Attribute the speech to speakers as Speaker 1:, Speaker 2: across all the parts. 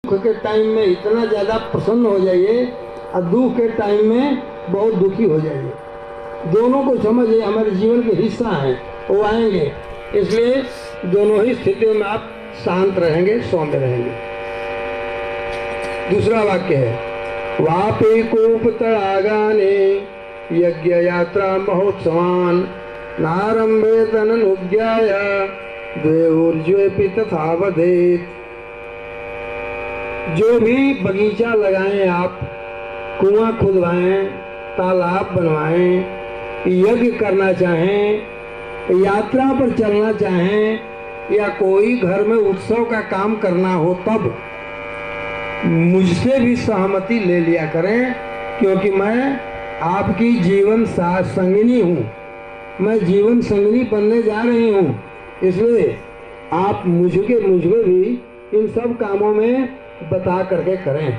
Speaker 1: सुख के टाइम में इतना ज़्यादा प्रसन्न हो जाइए और दुख के टाइम में बहुत दुखी हो जाइए। दोनों को समझिए, हमारे जीवन के हिस्सा हैं, वो आएंगे। इसलिए दोनों ही स्थितियों में आप शांत रहेंगे, सौम्य रहेंगे। दूसरा वाक्य है, वापी कूप तड़ागाने यज्ञ यात्रा महोत्सवान नारंभे तननुज्ञाय द्वेऊर्ज्वेपि तथा वदेत। जो भी बगीचा लगाएं आप, कुआं खुदवाएं, तालाब बनवाएं, यज्ञ करना चाहें, यात्रा पर चलना चाहें या कोई घर में उत्सव का काम करना हो, तब मुझसे भी सहमति ले लिया करें, क्योंकि मैं आपकी जीवन संगिनी हूँ, मैं जीवन संगिनी बनने जा रही हूँ। इसलिए आप मुझे भी इन सब कामों में बता करके करें।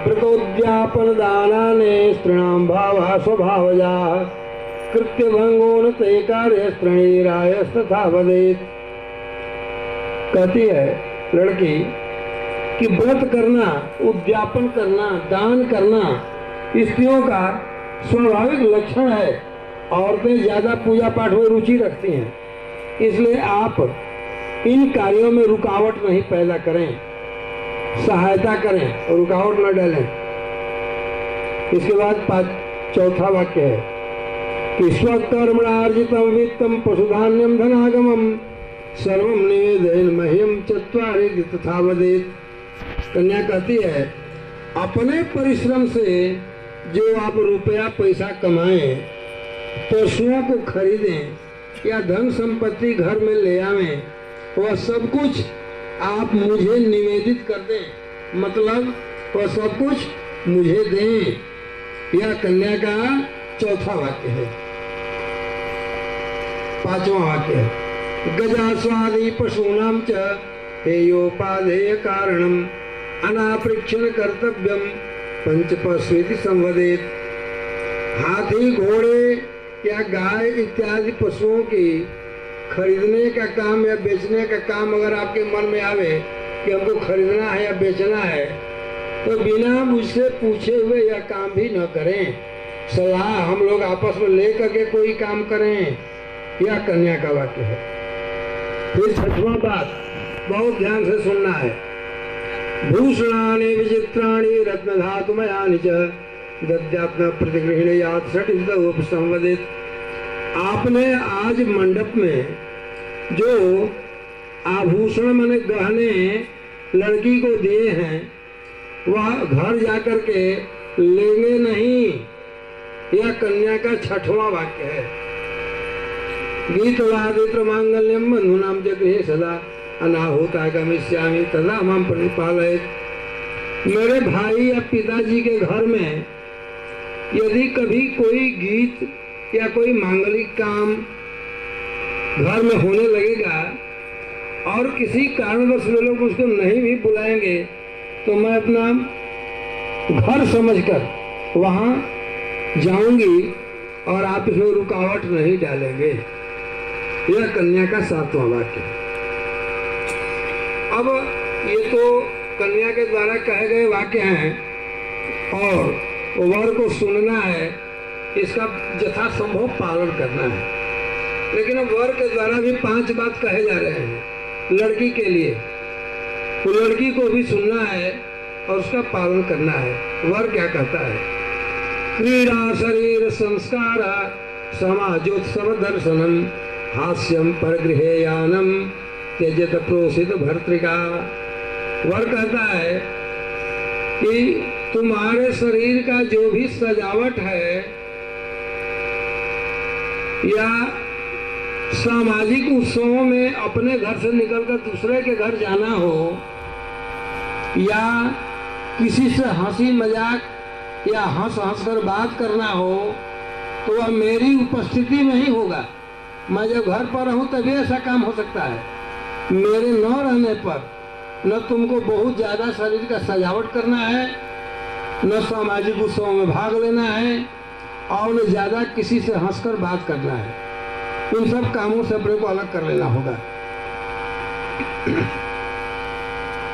Speaker 1: प्रतोद्यापन दानाने स्त्रीणाम भावा स्वभावजा कृत्य भंगोन ते कार्य स्त्रीराय तथा वदेत। कहती है लड़की कि व्रत करना, उद्यापन करना, दान करना स्त्रियों का स्वाभाविक लक्षण है। औरतें ज्यादा पूजा पाठ में रुचि रखती हैं, इसलिए आप इन कार्यों में रुकावट नहीं पैदा करें, सहायता करें और रुकावट न डालें। इसके बाद चौथा वाक्य है कि स्वकर्मणार्जितम वित्तम पशुधान्यम धनागमम सर्वम निवेदयन् मह्यम चत्वारि तथा वदेत। कन्या कहती है, अपने परिश्रम से जो आप रुपया पैसा कमाएं, पशुओं को खरीदें या धन संपत्ति घर में ले आवें, वह सब कुछ आप मुझे निवेदित कर दें, मतलब वह सब कुछ मुझे दें। यह कन्या का चौथा वाक्य है। पांचवा वाक्य है, गजास्वादि पशूनां च हेयोपादेय कारणम अनापृक्षण कर्तव्यम पंचपस्वेति संवदेत। हाथी, घोड़े या गाय इत्यादि पशुओं की खरीदने का काम या बेचने का काम अगर आपके मन में आवे कि हमको खरीदना है या बेचना है, तो बिना मुझसे पूछे हुए यह काम भी न करें। सलाह हम लोग आपस में ले करके कोई काम करें। यह कन्या का वाक्य है। फिर छठवां बात बहुत ध्यान से सुनना है। भूषणानि विचित्राणि रत्न धातुमयानि च दद्यात्म प्रतिगृह्णयात् षटित उपसंवदित। आपने आज मंडप में जो आभूषण माने गहने लड़की को दिए हैं, वह घर जाकर के लेंगे नहीं। यह कन्या का छठवां वाक्य है। गीतवादित्र मांगल्यम बंधुनाम जगृहे सदा अनाहुता गमिष्यामि तदा मां परिपालयेत्। मेरे भाई या पिताजी के घर में यदि कभी कोई गीत या कोई मांगलिक काम घर में होने लगेगा और किसी कारणवश वे लोग उसको नहीं भी बुलाएंगे, तो मैं अपना घर समझकर वहां जाऊंगी और आप इसमें रुकावट नहीं डालेंगे। यह कन्या का सातवां वाक्य है। अब ये तो कन्या के द्वारा कहे गए वाक्य हैं और वर को सुनना है, इसका यथासंभव पालन करना है। लेकिन अब वर के द्वारा भी 5 बात कहे जा रहे हैं लड़की के लिए, तो लड़की को भी सुनना है और उसका पालन करना है। वर क्या कहता है? क्रीड़ा शरीर संस्कार समाजोत्सव दर्शनम हास्यम परगृहेयानम त्यजत प्रोसित भर्तृका। वर कहता है कि तुम्हारे शरीर का जो भी सजावट है या सामाजिक उत्सवों में अपने घर से निकलकर दूसरे के घर जाना हो या किसी से हंसी मजाक या हंस हंस कर बात करना हो, तो वह मेरी उपस्थिति में ही होगा। मैं जब घर पर रहूं तभी ऐसा काम हो सकता है। मेरे न रहने पर न तुमको बहुत ज्यादा शरीर का सजावट करना है, न सामाजिक उत्सवों में भाग लेना है और न ज्यादा किसी से हंसकर बात करना है। इन सब कामों से अपने को अलग कर लेना होगा।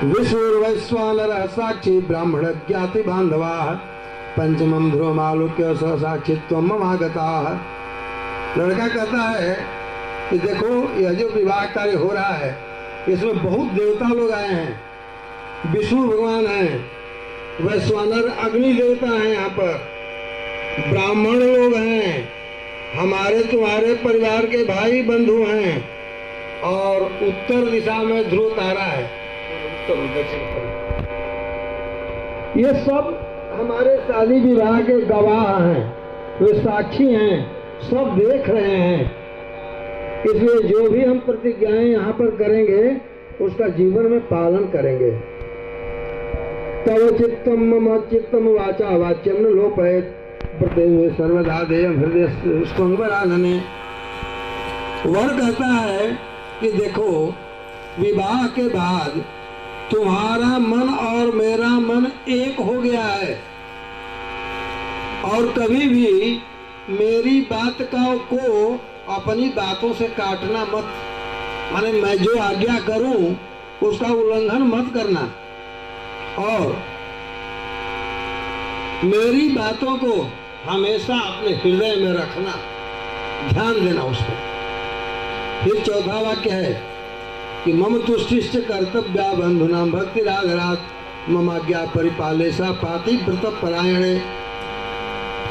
Speaker 1: विष्णुर्वैश्वानरः साक्षी ब्राह्मण ज्ञाति बांधवा पंचमम ध्रुवमालोक्य स साक्षित्वम ममागताः। लड़का कहता है कि देखो यह जो विवाह कार्य हो रहा है इसमें बहुत देवता लोग आए हैं, विष्णु भगवान हैं, वैश्वानर अग्नि देवता हैं, यहाँ पर ब्राह्मण लोग हैं, हमारे तुम्हारे परिवार के भाई बंधु हैं, और उत्तर दिशा में ध्रुव तारा है, ये सब हमारे शादी विवाह के गवाह हैं, वे साक्षी हैं, सब देख रहे हैं। इसलिए जो भी हम प्रतिज्ञाएं यहाँ पर करेंगे उसका जीवन में पालन करेंगे। तव चित्तम मम चित्तम वाचा वाच्यम न लोपयेत् प्रत्येक सर्वदा देयम हृदय स्वंगवरानने। वर कहता है कि देखो विवाह के बाद तुम्हारा मन और मेरा मन एक हो गया है, और कभी भी मेरी बात को अपनी बातों से काटना मत, माने मैं जो आज्ञा करूं उसका उल्लंघन मत करना, और मेरी बातों को हमेशा अपने हृदय में रखना, ध्यान देना उस पर। फिर चौथा वाक्य है कि मम तुष्टिश्च कर्तव्या बंधुनां भक्ति रागरात ममाज्ञा परिपालेशा पातिव्रत परायणे।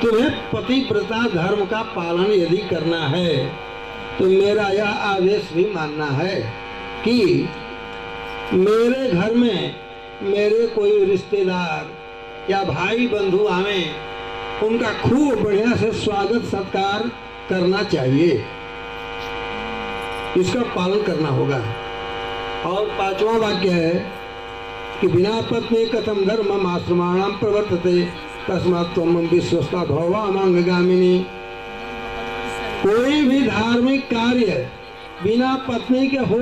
Speaker 1: तुम्हें पतिव्रता धर्म का पालन यदि करना है तो मेरा यह आदेश भी मानना है कि मेरे घर में मेरे कोई रिश्तेदार या भाई बंधु आवे, उनका खूब बढ़िया से स्वागत सत्कार करना चाहिए, इसका पालन करना होगा। और पांचवा वाक्य है कि बिना पत्नी कथम धर्मम आश्रमाणाम प्रवर्तते तस्मात् त्वम विश्वस्ता भवा मंगगामिनी। कोई भी धार्मिक कार्य बिना पत्नी के हो